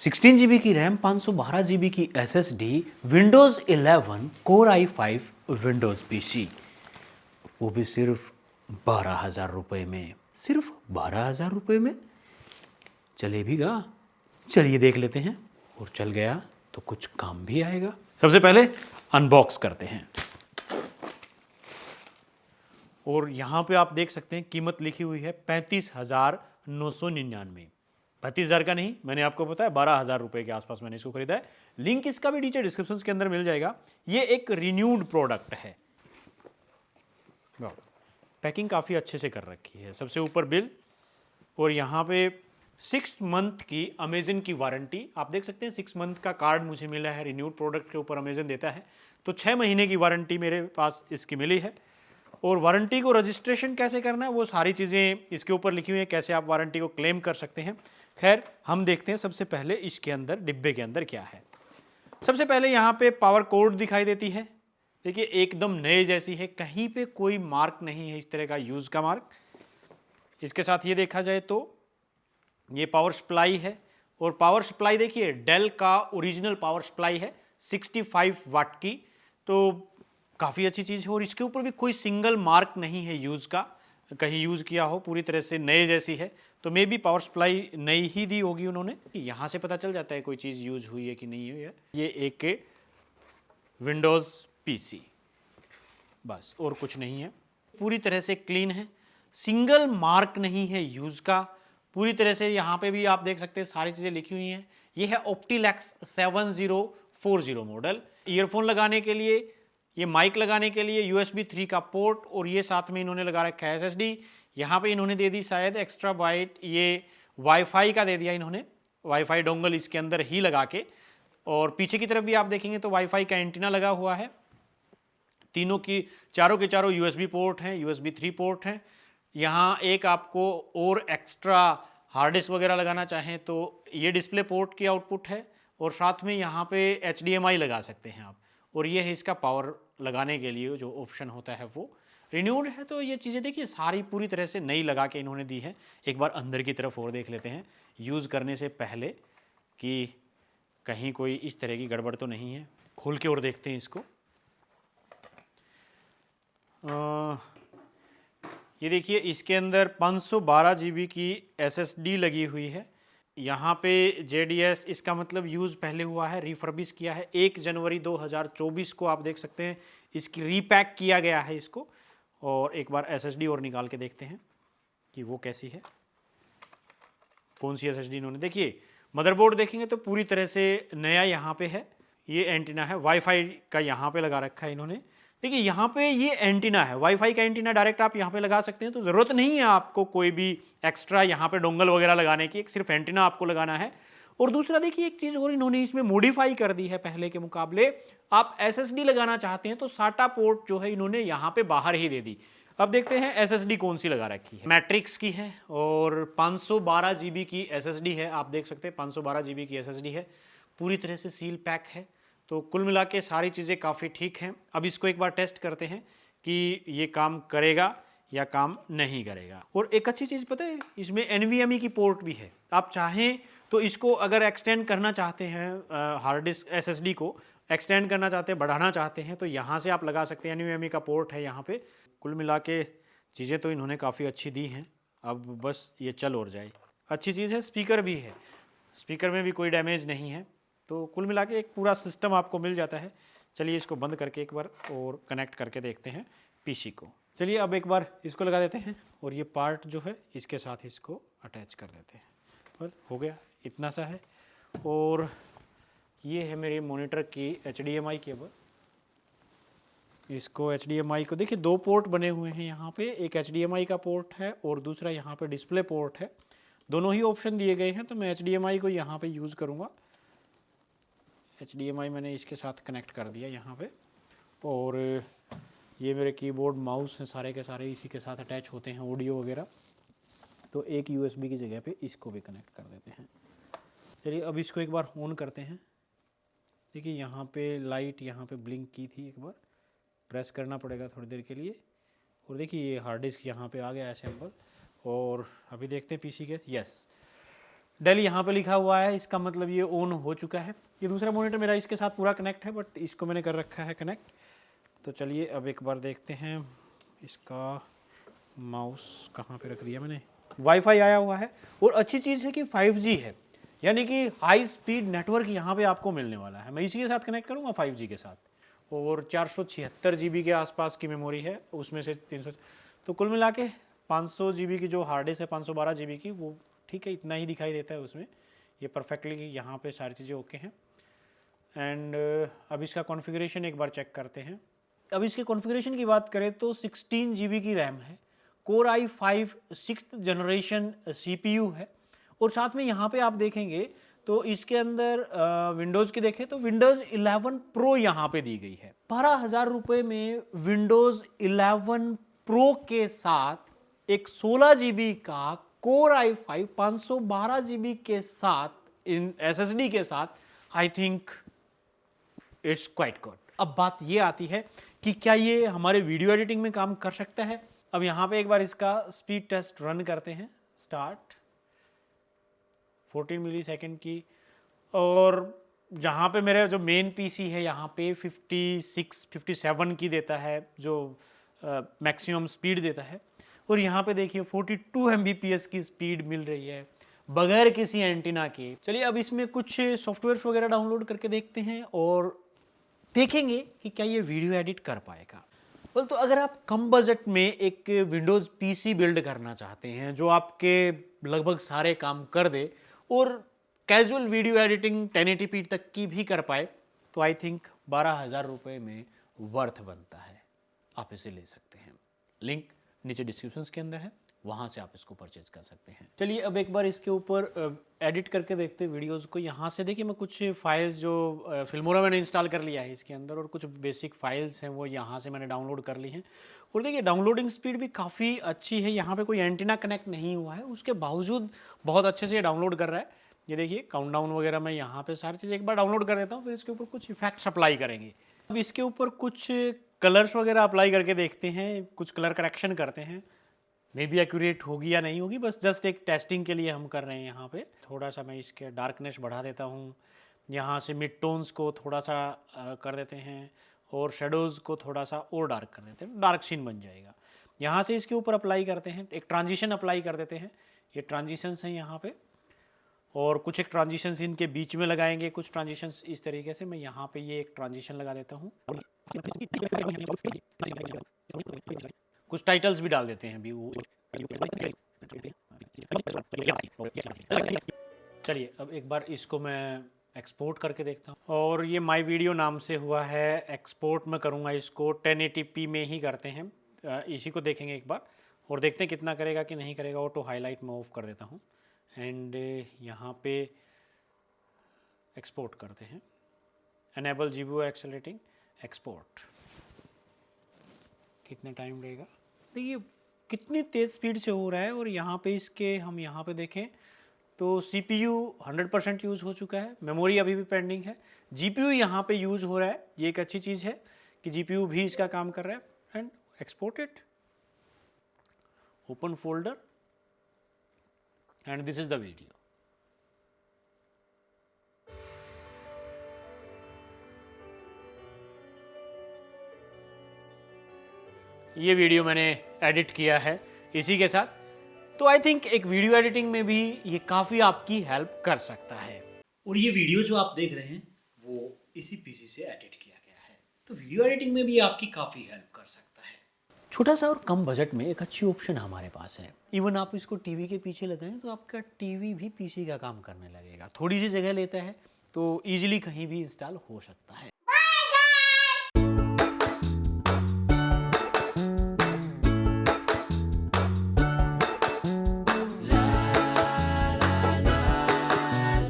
16 GB की RAM, 512 GB की SSD, Windows 11 core i5 Windows PC, वो भी सिर्फ 12,000 रुपये में। सिर्फ 12,000 रुपये में चलेगा? चलिए देख लेते हैं, और चल गया तो कुछ काम भी आएगा। सबसे पहले अनबॉक्स करते हैं, और यहाँ पे आप देख सकते हैं कीमत लिखी हुई है 35,999। 35,000 का नहीं, मैंने आपको बताया 12,000 रुपये के आसपास मैंने इसको खरीदा है। लिंक इसका भी नीचे डिस्क्रिप्शन के अंदर मिल जाएगा। ये एक रिन्यूड प्रोडक्ट है। पैकिंग काफ़ी अच्छे से कर रखी है। सबसे ऊपर बिल, और यहाँ पे 6 मंथ की अमेजन की वारंटी आप देख सकते हैं। 6 मंथ का कार्ड मुझे मिला है, रिन्यूड प्रोडक्ट के ऊपर अमेजन देता है, तो 6 महीने की वारंटी मेरे पास इसकी मिली है। और वारंटी को रजिस्ट्रेशन कैसे करना है वो सारी चीज़ें इसके ऊपर लिखी हुई हैं, कैसे आप वारंटी को क्लेम कर सकते हैं। खैर, हम देखते हैं सबसे पहले इसके अंदर, डिब्बे के अंदर क्या है। सबसे पहले यहाँ पे पावर कोड दिखाई देती है। देखिए एकदम नए जैसी है, कहीं पे कोई मार्क नहीं है इस तरह का यूज का मार्क। इसके साथ ये देखा जाए तो ये पावर सप्लाई है, और पावर सप्लाई देखिए डेल का ओरिजिनल पावर सप्लाई है 65 वाट की, तो काफ़ी अच्छी चीज़ है। और इसके ऊपर भी कोई सिंगल मार्क नहीं है यूज़ का, कहीं यूज़ किया हो, पूरी तरह से नए जैसी है। तो मे बी पावर सप्लाई नई ही दी होगी उन्होंने। यहाँ से पता चल जाता है कोई चीज़ यूज़ हुई है कि नहीं हुई है। ये एक विंडोज़ पीसी, बस और कुछ नहीं है। पूरी तरह से क्लीन है, सिंगल मार्क नहीं है यूज़ का, पूरी तरह से। यहाँ पे भी आप देख सकते हैं सारी चीज़ें लिखी हुई हैं। ये है ऑप्टिलैक्स 7040 मॉडल। ईयरफोन लगाने के लिए, ये माइक लगाने के लिए USB 3 का पोर्ट, और ये साथ में इन्होंने लगा रखा है SSD। यहाँ पे इन्होंने दे दी शायद एक्स्ट्रा बाइट, ये वाईफाई का दे दिया इन्होंने, वाईफाई डोंगल इसके अंदर ही लगा के। और पीछे की तरफ भी आप देखेंगे तो वाईफाई का एंटीना लगा हुआ है। तीनों की, चारों के चारों USB पोर्ट हैं, USB 3 पोर्ट हैं। यहाँ एक आपको और एक्स्ट्रा हार्ड डिस्क वगैरह लगाना चाहें तो ये डिस्प्ले पोर्ट की आउटपुट है, और साथ में यहाँ पे HDMI लगा सकते हैं आप। और ये है इसका पावर लगाने के लिए जो ऑप्शन होता है वो रिन्यूड है। तो ये चीज़ें देखिए सारी पूरी तरह से नई लगा के इन्होंने दी है। एक बार अंदर की तरफ और देख लेते हैं यूज़ करने से पहले कि कहीं कोई इस तरह की गड़बड़ तो नहीं है। खोल के और देखते हैं इसको। ये देखिए इसके अंदर 512 GB की SSD लगी हुई है। यहाँ पे JDS, इसका मतलब यूज़ पहले हुआ है, रिफर्बिश किया है 1 जनवरी 2024 को। आप देख सकते हैं इसकी रीपैक किया गया है इसको। और एक बार SSD और निकाल के देखते हैं कि वो कैसी है, कौन सी SSD इन्होंने। देखिए मदरबोर्ड देखेंगे तो पूरी तरह से नया यहाँ पे है। ये एंटीना है, वाईफाई का यहाँ पे लगा रखा है इन्होंने। देखिए यहाँ पे ये एंटीना है, वाईफाई का एंटीना डायरेक्ट आप यहाँ पे लगा सकते हैं, तो ज़रूरत नहीं है आपको कोई भी एक्स्ट्रा यहाँ पे डोंगल वगैरह लगाने की, एक सिर्फ एंटीना आपको लगाना है। और दूसरा देखिए एक चीज़ और इन्होंने इसमें मॉडिफाई कर दी है पहले के मुकाबले। आप SSD लगाना चाहते हैं तो SATA पोर्ट जो है इन्होंने यहाँ पे बाहर ही दे दी। अब देखते हैं SSD कौन सी लगा रखी है। मैट्रिक्स की है, और 512 GB की SSD है। आप देख सकते हैं 512 GB की SSD है, पूरी तरह से सील पैक है। तो कुल मिला के सारी चीज़ें काफ़ी ठीक हैं। अब इसको एक बार टेस्ट करते हैं कि ये काम करेगा या काम नहीं करेगा। और एक अच्छी चीज़ पता है, इसमें NVMe की पोर्ट भी है। आप चाहें तो इसको अगर एक्सटेंड करना चाहते हैं, हार्ड डिस्क SSD को एक्सटेंड करना चाहते हैं, बढ़ाना चाहते हैं, तो यहाँ से आप लगा सकते हैं। NVMe का पोर्ट है यहाँ पे। कुल मिला के चीज़ें तो इन्होंने काफ़ी अच्छी दी हैं, अब बस ये चल और जाए। अच्छी चीज़ है, स्पीकर भी है, स्पीकर में भी कोई डैमेज नहीं है। तो कुल मिला के एक पूरा सिस्टम आपको मिल जाता है। चलिए इसको बंद करके एक बार और कनेक्ट करके देखते हैं PC को। चलिए अब एक बार इसको लगा देते हैं, और ये पार्ट जो है इसके साथ इसको अटैच कर देते हैं। और हो गया, इतना सा है। और ये है मेरे मॉनिटर की HDMI केबल। इसको HDMI को देखिए 2 पोर्ट बने हुए हैं यहाँ पे, एक HDMI का पोर्ट है और दूसरा यहाँ पे डिस्प्ले पोर्ट है। दोनों ही ऑप्शन दिए गए हैं, तो मैं HDMI को यहाँ पे यूज़ करूँगा। HDMI मैंने इसके साथ कनेक्ट कर दिया यहाँ पे। और ये मेरे कीबोर्ड माउस हैं, सारे के सारे इसी के साथ अटैच होते हैं, ऑडियो वगैरह। तो एक USB की जगह पे इसको भी कनेक्ट कर देते हैं। चलिए अब इसको एक बार ऑन करते हैं। देखिए यहाँ पे लाइट यहाँ पे ब्लिंक की थी, एक बार प्रेस करना पड़ेगा थोड़ी देर के लिए। और देखिए ये हार्ड डिस्क यहाँ पे आ गया है सैम्पल। और अभी देखते हैं PC के, यस डेल यहाँ पे लिखा हुआ है, इसका मतलब ये ऑन हो चुका है। ये दूसरा मॉनिटर मेरा इसके साथ पूरा कनेक्ट है, बट इसको मैंने कर रखा है कनेक्ट। तो चलिए अब एक बार देखते हैं इसका माउस कहाँ पे रख दिया मैंने। वाईफाई आया हुआ है और अच्छी चीज़ है कि 5G है, यानी कि हाई स्पीड नेटवर्क यहाँ पे आपको मिलने वाला है। मैं इसी के साथ कनेक्ट करूँगा 5G के साथ, और 476 GB के आसपास की मेमोरी है, उसमें से 300, तो कुल मिला के 500 GB की जो हार्ड डिस्क है, 512 GB की, वो ठीक है, इतना ही दिखाई देता है उसमें। ये परफेक्टली यहाँ पे सारी चीज़ें ओके हैं। एंड अब इसका कॉन्फ़िगरेशन एक बार चेक करते हैं। अब इसके कॉन्फ़िगरेशन की बात करें तो 16 GB की रैम है, Core i5 6th generation CPU है, और साथ में यहाँ पे आप देखेंगे तो इसके अंदर विंडोज़ की देखें तो विंडोज़ 11 प्रो यहाँ पे दी गई है। 12,000 रुपये में विंडोज़ 11 प्रो के साथ एक 16 GB का Core i5 512 GB के साथ इन SSD के साथ, I think it's quite good. अब बात ये आती है कि क्या ये हमारे वीडियो एडिटिंग में काम कर सकता है। अब यहाँ पे एक बार इसका स्पीड टेस्ट रन करते हैं। स्टार्ट 14 मिलीसेकंड की, और जहाँ पे मेरा जो मेन पीसी है यहाँ पे 57 की देता है, जो मैक्सिमम स्पीड देता है, और यहाँ पे देखिए 42 Mbps की स्पीड मिल रही है बगैर किसी एंटीना के। चलिए अब इसमें कुछ सॉफ्टवेयर वगैरह डाउनलोड करके देखते हैं और देखेंगे कि क्या ये वीडियो एडिट कर पाएगा। बोल तो अगर आप कम बजट में एक विंडोज़ पीसी बिल्ड करना चाहते हैं जो आपके लगभग सारे काम कर दे और कैजुअल वीडियो एडिटिंग 1080p तक की भी कर पाए, तो आई थिंक 12,000 रुपये में वर्थ बनता है। आप इसे ले सकते हैं, लिंक नीचे डिस्क्रिप्शन के अंदर है, वहाँ से आप इसको परचेज कर सकते हैं। चलिए अब एक बार इसके ऊपर एडिट करके देखते हैं वीडियोज़ को। यहाँ से देखिए मैं कुछ फाइल्स जो फिल्मोरा मैंने इंस्टॉल कर लिया है इसके अंदर, और कुछ बेसिक फाइल्स हैं वो यहाँ से मैंने डाउनलोड कर ली हैं। और देखिए डाउनलोडिंग स्पीड भी काफ़ी अच्छी है, यहाँ पे कोई एंटीना कनेक्ट नहीं हुआ है, उसके बावजूद बहुत अच्छे से ये डाउनलोड कर रहा है। ये देखिए काउंटडाउन वगैरह मैं यहाँ पे सारी चीज़ एक बार डाउनलोड कर देता हूँ, फिर इसके ऊपर कुछ इफेक्ट्स अप्लाई करेंगे। अब इसके ऊपर कुछ कलर्स वगैरह अप्लाई करके देखते हैं, कुछ कलर करेक्शन करते हैं। मे बी एक्यूरेट होगी या नहीं होगी, बस जस्ट एक टेस्टिंग के लिए हम कर रहे हैं। यहाँ पे थोड़ा सा मैं इसके डार्कनेस बढ़ा देता हूँ, यहाँ से मिड टोन्स को थोड़ा सा कर देते हैं, और शेडोज़ को थोड़ा सा और डार्क कर देते हैं, डार्क सीन बन जाएगा। यहाँ से इसके ऊपर अप्लाई करते हैं, एक ट्रांजिशन अप्लाई कर देते हैं। ये ट्रांजिशंस हैं यहाँ पे, और कुछ एक ट्रांजिशंस इनके बीच में लगाएंगे, कुछ ट्रांजिशंस इस तरीके से। मैं यहाँ पे ये एक ट्रांजिशन लगा देता हूँ, कुछ टाइटल्स भी डाल देते हैं अभी वो। चलिए अब एक बार इसको मैं एक्सपोर्ट करके देखता हूँ, और ये माई वीडियो नाम से हुआ है। एक्सपोर्ट मैं करूँगा इसको 1080p में ही करते हैं, इसी को देखेंगे एक बार और देखते हैं कितना करेगा कि नहीं करेगा। ऑटो हाईलाइट में ऑफ कर देता हूँ, एंड यहाँ पे एक्सपोर्ट करते हैं, एनेबल GPU एक्सेलरेटिंग एक्सपोर्ट। कितना टाइम लगेगा देखिए, कितनी तेज़ स्पीड से हो रहा है। और यहाँ पे इसके हम यहाँ पे देखें तो CPU 100% यूज़ हो चुका है, मेमोरी अभी भी पेंडिंग है, GPU यहाँ पे यूज़ हो रहा है। ये एक अच्छी चीज़ है कि GPU भी इसका काम कर रहा है। And export it, open folder, and this is the video. ये वीडियो मैंने एडिट किया है इसी के साथ, तो आई थिंक एक वीडियो एडिटिंग में भी ये काफ़ी आपकी हेल्प कर सकता है। और ये वीडियो जो आप देख रहे हैं वो इसी पीसी से एडिट किया गया है, तो वीडियो एडिटिंग में भी आपकी काफ़ी हेल्प कर सकता है। छोटा सा और कम बजट में एक अच्छी ऑप्शन हमारे पास है। इवन आप इसको टीवी के पीछे लगाएं तो आपका टीवी भी पीसी का काम करने लगेगा। थोड़ी सी जगह लेता है तो ईजिली कहीं भी इंस्टॉल हो सकता है।